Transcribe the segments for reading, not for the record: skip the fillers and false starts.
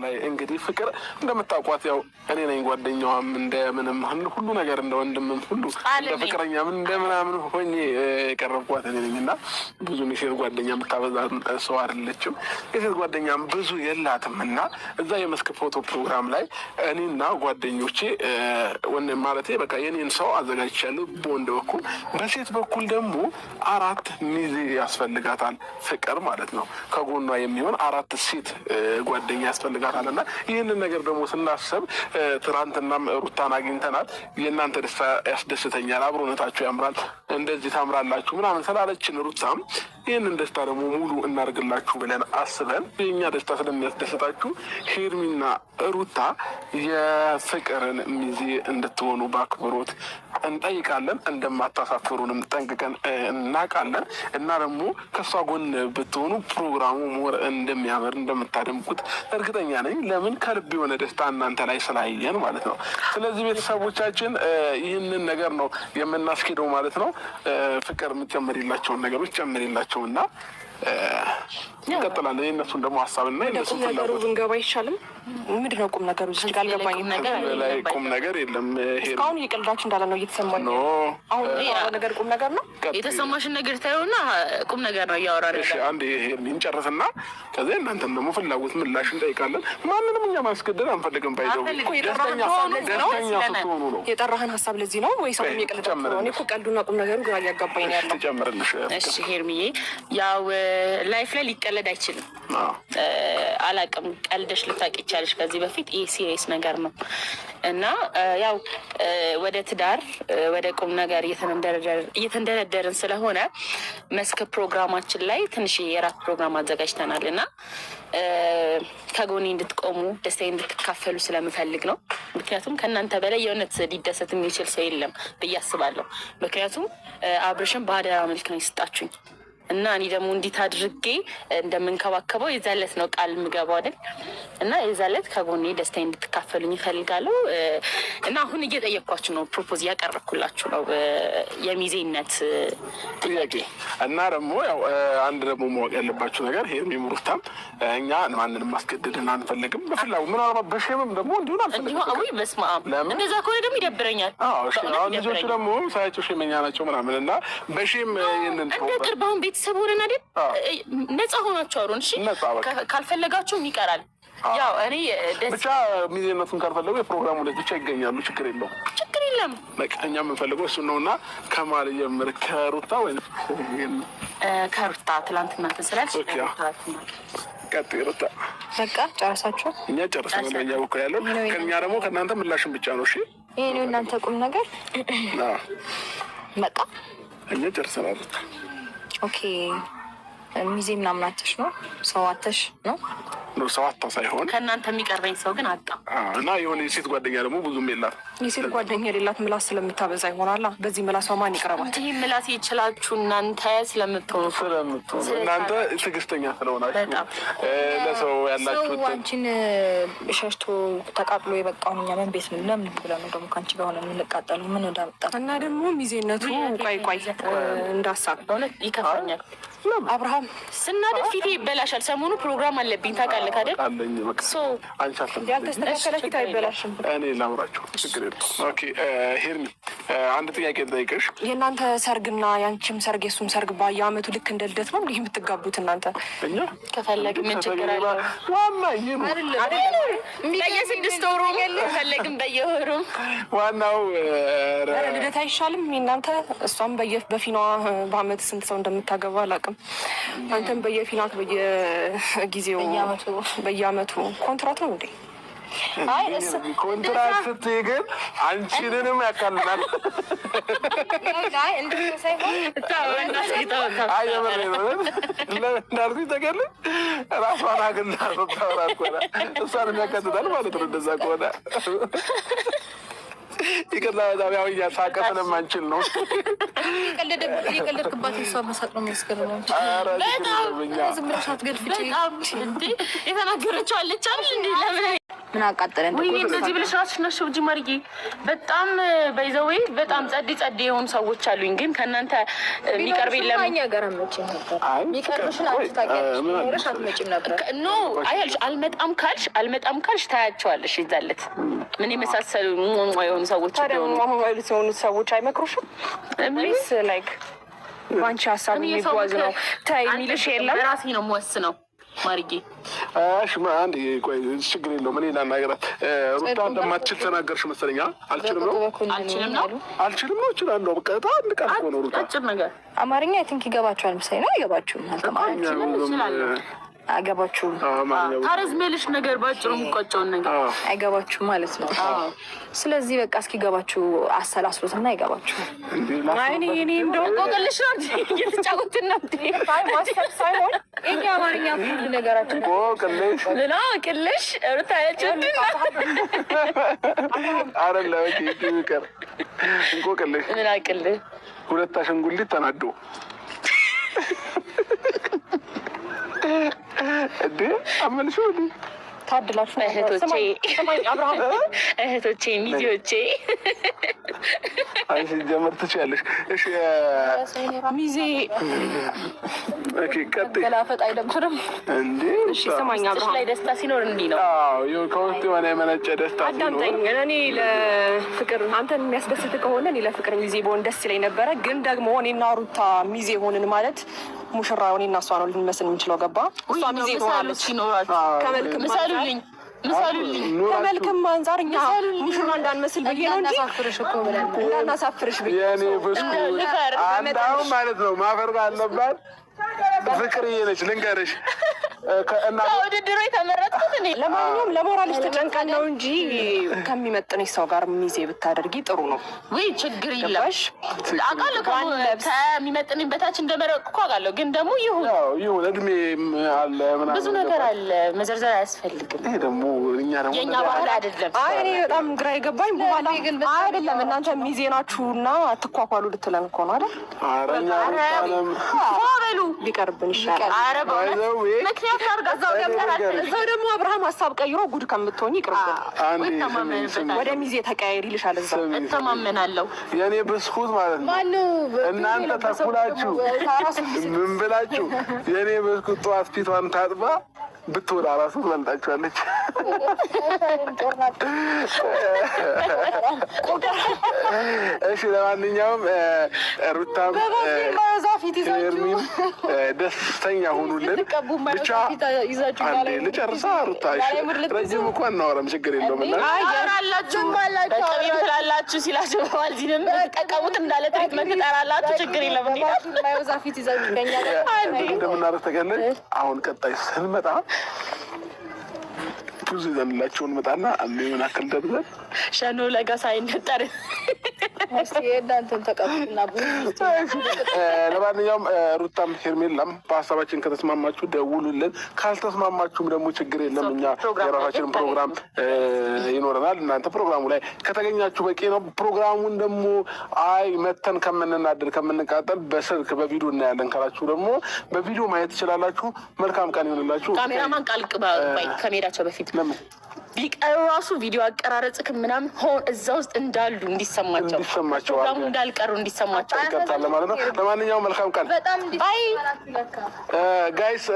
ላይ እንግዲህ ፍቅር እንደምታውቋት ያው እኔ ነኝ ጓደኛዋም እንደምንም ሁሉ ነገር እንደ ወንድምም ሁሉ እንደ ፍቅረኛም እንደምናምን ሆኜ የቀረብኳት እኔ ነኝ እና ብዙ የሴት ጓደኛ የምታበዛ ሰው አይደለችም። የሴት ጓደኛም ብዙ የላትም እና እዛ የመስክ ፎቶ ፕሮግራም ላይ እኔና ጓደኞቼ ማለቴ በቃ የኔን ሰው አዘጋጅቻለሁ በወንድ በኩል፣ በሴት በኩል ደግሞ 4 ሚዜ ያስፈልጋታል ፍቅር ማለት ነው። ከጎኗ የሚሆን 4 ሴት ጓደኛ ያስፈልጋታል እና ይህንን ነገር ደግሞ ስናስብ ትናንትናም ሩታን አግኝተናል። የእናንተ ደስታ ያስደስተኛል፣ አብሮነታችሁ ያምራል፣ እንደዚህ ታምራላችሁ ምናምን ስላለችን ሩታም ይህንን ደስታ ደግሞ ሙሉ እናደርግላችሁ ብለን አስበን የእኛ ደስታ ስለሚያስደስታችሁ ሄርሚና ሩታ የፍቅርን ሚዜ እንድትሆኑ በአክብሮት እንጠይቃለን። እንደማታሳፍሩንም ጠንቅቀን እናውቃለን እና ደግሞ ከእሷ ጎን ብትሆኑ ፕሮግራሙ ሞር እንደሚያምር እንደምታደምቁት እርግጠኛ ነኝ። ለምን ከልብ የሆነ ደስታ እናንተ ላይ ስላየን ማለት ነው። ስለዚህ ቤተሰቦቻችን ይህንን ነገር ነው የምናስኬደው ማለት ነው። ፍቅር የምትጨምሪላቸውን ነገሮች ጨምሪላቸው እና እንቀጥላለን። የእነሱን ደግሞ ሀሳብና የእነሱን ነገሩ ብንገባ አይሻልም? ምንድን ነው ቁም ነገሩ? እዚህ ጋር አልገባኝም። ላይ ቁም ነገር የለም። እስካሁን እየቀልዳችሁ እንዳለ ነው እየተሰማኝ ነው። አሁን ነገር ቁም ነገር ነው የተሰማሽን ነገር ታየውና ቁም ነገር ነው እያወራን። እሺ አንዴ ይሄን እንጨርስና ከዚያ እናንተም ደግሞ ፍላጎት ምላሽ እንጠይቃለን። ማንንም እኛ ማስገደድ አንፈልግም። ባይዘው ስትሆኑ ነው የጠራህን ሀሳብ ለዚህ ነው ወይ ሰው እየቀልዳችሁ ነው? እኔ እኮ ቀልዱና ቁም ነገሩ ግራ እያጋባኝ ነው ያለው። ትጨምርልሽ። እሺ ሄርሚዬ ያው ላይፍ ላይ ሊቀለድ አይችልም። አላቅም ቀልደሽ ልታውቂ ይቻለሽ ከዚህ በፊት። ይህ ሲሪየስ ነገር ነው እና ያው ወደ ትዳር ወደ ቁም ነገር እየተንደረደርን ስለሆነ መስክ ፕሮግራማችን ላይ ትንሽ የራት ፕሮግራም አዘጋጅተናል እና ከጎኔ እንድትቆሙ ደስታዬ እንድትካፈሉ ስለምፈልግ ነው። ምክንያቱም ከእናንተ በላይ የእውነት ሊደሰት የሚችል ሰው የለም ብዬ አስባለሁ። ምክንያቱም አብርሽን በአደራ መልክ ነው የሰጣችሁኝ እና እኔ ደግሞ እንዲት አድርጌ እንደምንከባከበው የዛለት ነው ቃል የምገባው አይደል? እና የዛለት ከጎኔ ደስታዬ እንድትካፈሉኝ ይፈልጋለሁ እና አሁን እየጠየኳችሁ ነው፣ ፕሮፖዝ እያቀረብኩላችሁ ነው የሚዜነት ጥያቄ። እና ደግሞ ያው አንድ ደግሞ ማወቅ ያለባችሁ ነገር ሄርሚም ሩታም እኛ ማንንም ማስገደድን አንፈልግም። በፍላጎት ምናልባት በሼምም ደግሞ እንዲሆን አንፈልግም። አዊ በስመ አብ እንደዛ ከሆነ ደግሞ ይደብረኛል። አሁን ልጆቹ ደግሞ ሳያቸው ሼመኛ ናቸው ምናምን እና በሼም ይህንን ቅርባሁን ቤተሰብ ሆነን አይደል ነፃ ሆናችሁ አውሩን። እሺ ካልፈለጋችሁም ይቀራል። ያው እኔ ብቻ ሚዜነቱን ካልፈለጉ የፕሮግራሙ ላይ ብቻ ይገኛሉ። ችግር የለውም፣ ችግር የለም። በቃ እኛ የምንፈልገው እሱን ነው እና ከማል ጀምር ከሩታ ወይ ከሩታ ትላንትና ተሰላልሽ ቀጥይ ሩታ። በቃ ጨረሳችሁ? እኛ ጨርሰናል። በእኛ በኩል ያለው ከእኛ ደግሞ ከእናንተ ምላሽን ብቻ ነው። እሺ ይሄ ነው እናንተ ቁም ነገር። በቃ እኛ ጨርሰናል ሩታ። ኦኬ ሚዜ ምናምን አተሽ ነው ሰው አተሽ ነው ሰው አታ ሳይሆን ከእናንተ የሚቀርበኝ ሰው ግን አጣ እና የሆነ የሴት ጓደኛ ደግሞ ብዙም የላት። የሴት ጓደኛ የሌላት ምላስ ስለምታበዛ ይሆናላ። በዚህ ምላሷ ማን ይቀርባት? ይህ ምላስ የችላችሁ እናንተ ስለምትሆኑ እናንተ ትዕግስተኛ ስለሆናችሁ ለሰው ያላችሁ አንቺን ሸሽቶ ተቃጥሎ የበቃውን እኛ ምን ቤት ምን ለምን ብለን ነው ደግሞ ከአንቺ ጋር ሆነ የምንቃጠሉ? ምን እንዳመጣ እና ደግሞ ሚዜነቱ ቆይ እንዳሳብ በእውነት ይከፋኛል። አብርሃም ስናደድ ፊቴ ይበላሻል። ሰሞኑ ፕሮግራም አለብኝ ታውቃለህ አይደል? ያልተስተካከለ ፊት አይበላሽም። እኔ ላምራቸው ችግር የለም። ኦኬ ሄርሚ አንድ ጥያቄ ልጠይቅሽ። የእናንተ ሰርግና የአንቺም ሰርግ የሱም ሰርግ በየአመቱ ልክ እንደ ልደት ነው እንዲህ የምትጋቡት እናንተ? እኛ ከፈለግ ምን ችግር አለ? ዋና ይሄ በየ6 ወሩ ከፈለግም በየወሩ ዋናው ልደት አይሻልም? እናንተ እሷም በፊኗ በአመት ስንት ሰው እንደምታገባ አላውቅም። አንተም በየፊናት በየጊዜው በየአመቱ ኮንትራት ነው እንዴ? ኮንትራት ስትይ ግን አንቺንንም ያካልላል። እንዳልኩኝ ተገል ራሷን አግላ ታወራት ከሆነ እሷንም ያካትታል ማለት ነው። እንደዛ ከሆነ ይቅርታ በጣም ያው እያሳቀ ስለማንችል ነው። የቀለድክባት እሷ መሳቅ ነው የሚያስገርመው። ዝም ብለሽ አትገድፊ። የተናገረችው አለች አይደል እንዴ? ለምን ምን አቃጠለን? ወይ እንደዚህ ብለሽ ራስሽ ነሽ እንጂ ማርዬ በጣም በይዘዌ በጣም ጸድ የሆኑ ሰዎች አሉኝ። ግን ከእናንተ የሚቀርብ የለም። ማኛ ጋር አመጪ ነበር የሚቀርብሽን አንቺ ታውቂያለሽ። ኖርሽ አትመጪም ነበር። ኖ አይልሽ አልመጣም ካልሽ ታያቸዋለሽ። ይዛለት ምን የመሳሰሉ የሆኑ ሰዎች የሆኑ ሰዎች አይመክሩሽም? ፕሊስ ላይክ ባንቺ ሀሳብ የሚጓዝ ነው ታይ የሚልሽ የለም። በራሴ ነው የምወስነው ማርጌ። እሺ አንድ ቆይ ችግር የለውም። እኔ ላናገራት ሩታ እንደማትችል ተናገርሽ መሰለኝ። አልችልም ነው እችላለሁ። በቃ አንድ ቃል እኮ ነው ሩታ። አጭር ነገር አማርኛ አይ ቲንክ ይገባችኋል መሰለኝ ነው። አይገባችሁም? አይገባችሁም። ታረዝሜልሽ ነገር ባጭሩ የሚቆጨውን ነገር አይገባችሁም ማለት ነው። ስለዚህ በቃ እስኪገባችሁ አሰላስሉትና አይገባችሁም። እኔ እንደው ቆቅልሽ ነው እየተጫወትን ነው ማሰብ ሳይሆን ይሄ አማርኛ ሁሉ ነገራችን ቆቅልሽ ቅልሽ ሩታያችን አረለ ይቀር እንቆቅልሽ ምን አቅልህ ሁለት አሸንጉሊት ተናዶ እንዴ አመልሹ ታድላችሁ እህቶቼ ሚዜዎቼ አንቺ ጀመር ትችያለሽ። እሺ ሚዜ ኦኬ ቀጥይ። ገላፈጥ አይደብርም እንዴ? እሺ ሰማኛ አብርሃም ላይ ደስታ ሲኖር እንዲህ ነው። አዎ ይኸው ከውስጥ የሆነ የመነጨ ደስታ ሲኖር አዳምጠኝ። እኔ ለፍቅር አንተን የሚያስደስት ከሆነ እኔ ለፍቅር ሚዜ በሆን ደስ ይለኝ ነበረ። ግን ደግሞ እኔና ሩታ ሚዜ ሆንን ማለት ሙሽራ እኔና እሷ ነው ልንመስል የምንችለው። ገባ? እሷ ሚዜ ትሆናለች። ከመልክም ከመልክም አንጻር እኛ ሙሽራ እንዳንመስል ብዬ ነው እንጂ እንዳናሳፍርሽ ብዬ የኔ ብስኩ አንዳው ማለት ነው ማፈር አለባት። ፍቅርዬ ነች ልንገርሽ። ውድድሮ የተመረጥኩት እኔ። ለማንኛውም ለሞራልሽ ተጨንቀን ነው እንጂ ከሚመጥንሽ ሰው ጋር ሚዜ ብታደርጊ ጥሩ ነው። ወይ ችግር የለሽ አውቃለሁ። ከሚመጥንኝ በታች እንደመረጥኩ አውቃለሁ። ግን ደግሞ ይሁን እድሜ አለ ምናምን ብዙ ነገር አለ፣ መዘርዘር አያስፈልግም። ይሄ ደግሞ የእኛ ባህል አይደለም። እኔ በጣም ግራ የገባኝ በኋላ ግን አይደለም እናንተ ሚዜ ናችሁና አትኳኳሉ ልትለን እኮ ነው አይደል? በሉ ቢቀርብን ይሻላል። ምክንያት እዛው ደግሞ አብርሃም ሀሳብ ቀይሮ ጉድ ከምትሆኝ ይቅርብን። ወደ ሚዜ ተቀያየር ይልሻል። እዛው እተማመናለሁ። የእኔ ብስኩት ማለት ነው። እናንተ ተኩላችሁ ምን ብላችሁ የእኔ ብስኩት ጠዋት ፊቷን ታጥባ ብትወጣ ራሱ ትበልጣችኋለች። እሺ ለማንኛውም ሩታም ኤርሚን ደስተኛ ሆኑልን። ብቻ አንዴ ልጨርሳ ሩታ ረጅም እኮ አናወራም፣ ችግር የለውም። እና በቅቤም ትላላችሁ ሲላቸው በዋልዚንም ጠቀሙት እንዳለ ትሪትመንት ትጠራላችሁ፣ ችግር የለም። እንደምናደርግ ተገለጽ። አሁን ቀጣይ ስንመጣ ብዙ ይዘንላችሁ እንመጣና ምን አክል ደብዘን ሸኖ ለጋ ሳይነጠር ለማንኛውም ሩታም ሄርሜላም በሀሳባችን ከተስማማችሁ ደውሉልን፣ ካልተስማማችሁም ደግሞ ችግር የለም። እኛ የራሳችንን ፕሮግራም ይኖረናል። እናንተ ፕሮግራሙ ላይ ከተገኛችሁ በቂ ነው። ፕሮግራሙን ደግሞ አይ መተን ከምንናደድ ከምንቃጠል በስልክ በቪዲዮ እናያለን ካላችሁ ደግሞ በቪዲዮ ማየት ትችላላችሁ። መልካም ቀን ይሆንላችሁ። ካሜራማን ቃል ከመሄዳቸው በፊት ቢቀሩ ራሱ ቪዲዮ አቀራረጽክ ምናምን ሆን እዛ ውስጥ እንዳሉ እንዲሰማቸው ፕሮግራሙ እንዳልቀሩ እንዲሰማቸው ይቀርታል ማለት ነው። ለማንኛውም መልካም ቀን ጋይስ።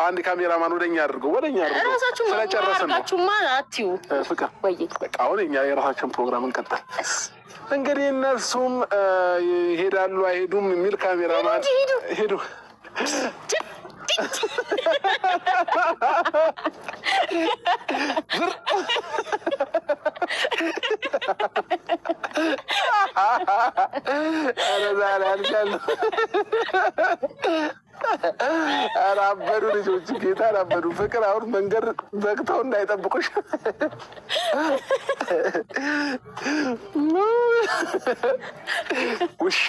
አንድ ካሜራማን ወደኛ አድርገው ራሳችሁ ስለጨረስን አትዩ ፍቅር ወይ በቃ አሁን እኛ የራሳችን ፕሮግራም እንቀጥል። እንግዲህ እነሱም ይሄዳሉ አይሄዱም የሚል ካሜራማን ሄዱ አራበዱ ልጆች ጌታ አራበዱ። ፍቅር አሁን መንገድ ዘግተው እንዳይጠብቁሽ ውሼ